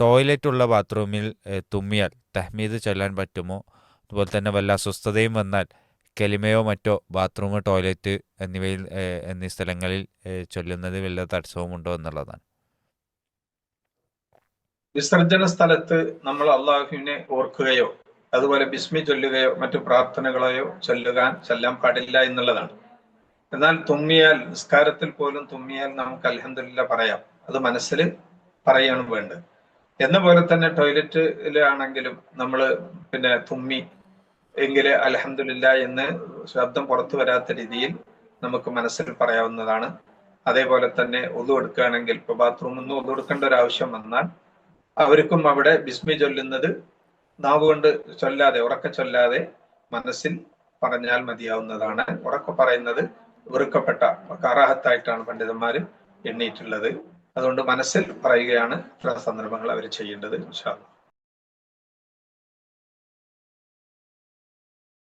Toilet ഉള്ള ബാത്റൂമിൽ തുമ്മിയാൽ തഹ്മീദ് ചൊല്ലാൻ പറ്റുമോ? അതുപോലെ തന്നെ വല്ല അസ്വസ്ഥതയും വന്നാൽ കെലിമയോ മറ്റോ ബാത്റൂം, ടോയ്ലറ്റ് എന്നീ സ്ഥലങ്ങളിൽ ചൊല്ലുന്നതിൽ വല്ല തടസ്സവും ഉണ്ടോ എന്നുള്ളതാണ്. വിസർജന സ്ഥലത്ത് നമ്മൾ അള്ളാഹുവിനെ ഓർക്കുകയോ അതുപോലെ ബിസ്മി ചൊല്ലുകയോ മറ്റു പ്രാർത്ഥനകളെയോ ചെല്ലാൻ പാടില്ല എന്നുള്ളതാണ്. എന്നാൽ തുമ്മിയാൽ, നിസ്കാരത്തിൽ പോലും തുമ്മിയാൽ നമുക്ക് അൽഹംദുലില്ലാ പറയാം. അത് മനസ്സിൽ പറയാണ് വേണ്ടത്. എന്ന പോലെ തന്നെ ടോയ്ലറ്റിലാണെങ്കിലും നമ്മൾ തുമ്മി എങ്കിൽ അൽഹംദുലില്ലാ എന്ന് ശബ്ദം പുറത്തു വരാത്ത രീതിയിൽ നമുക്ക് മനസ്സിൽ പറയാവുന്നതാണ്. അതേപോലെ തന്നെ ഒതു എടുക്കുകയാണെങ്കിൽ, ഇപ്പൊ ബാത്റൂമിൽ നിന്ന് ഒതു എടുക്കേണ്ട ഒരു ആവശ്യം വന്നാൽ അവർക്കും അവിടെ ബിസ്മി ചൊല്ലുന്നത് നാവുകൊണ്ട് ചൊല്ലാതെ, ഉറക്കെ ചൊല്ലാതെ മനസ്സിൽ പറഞ്ഞാൽ മതിയാവുന്നതാണ്. ഉറക്കെ പറയുന്നത് വെറുക്കപ്പെട്ട കറാഹത്തായിട്ടാണ് പണ്ഡിതന്മാർ എണ്ണിയിട്ടുള്ളത്. അതുകൊണ്ട് മനസ്സിൽ പറയുകയാണ് ഇത്തരം സന്ദർഭങ്ങൾ അവർ ചെയ്യേണ്ടത് ഇൻഷാ അല്ലാഹ്.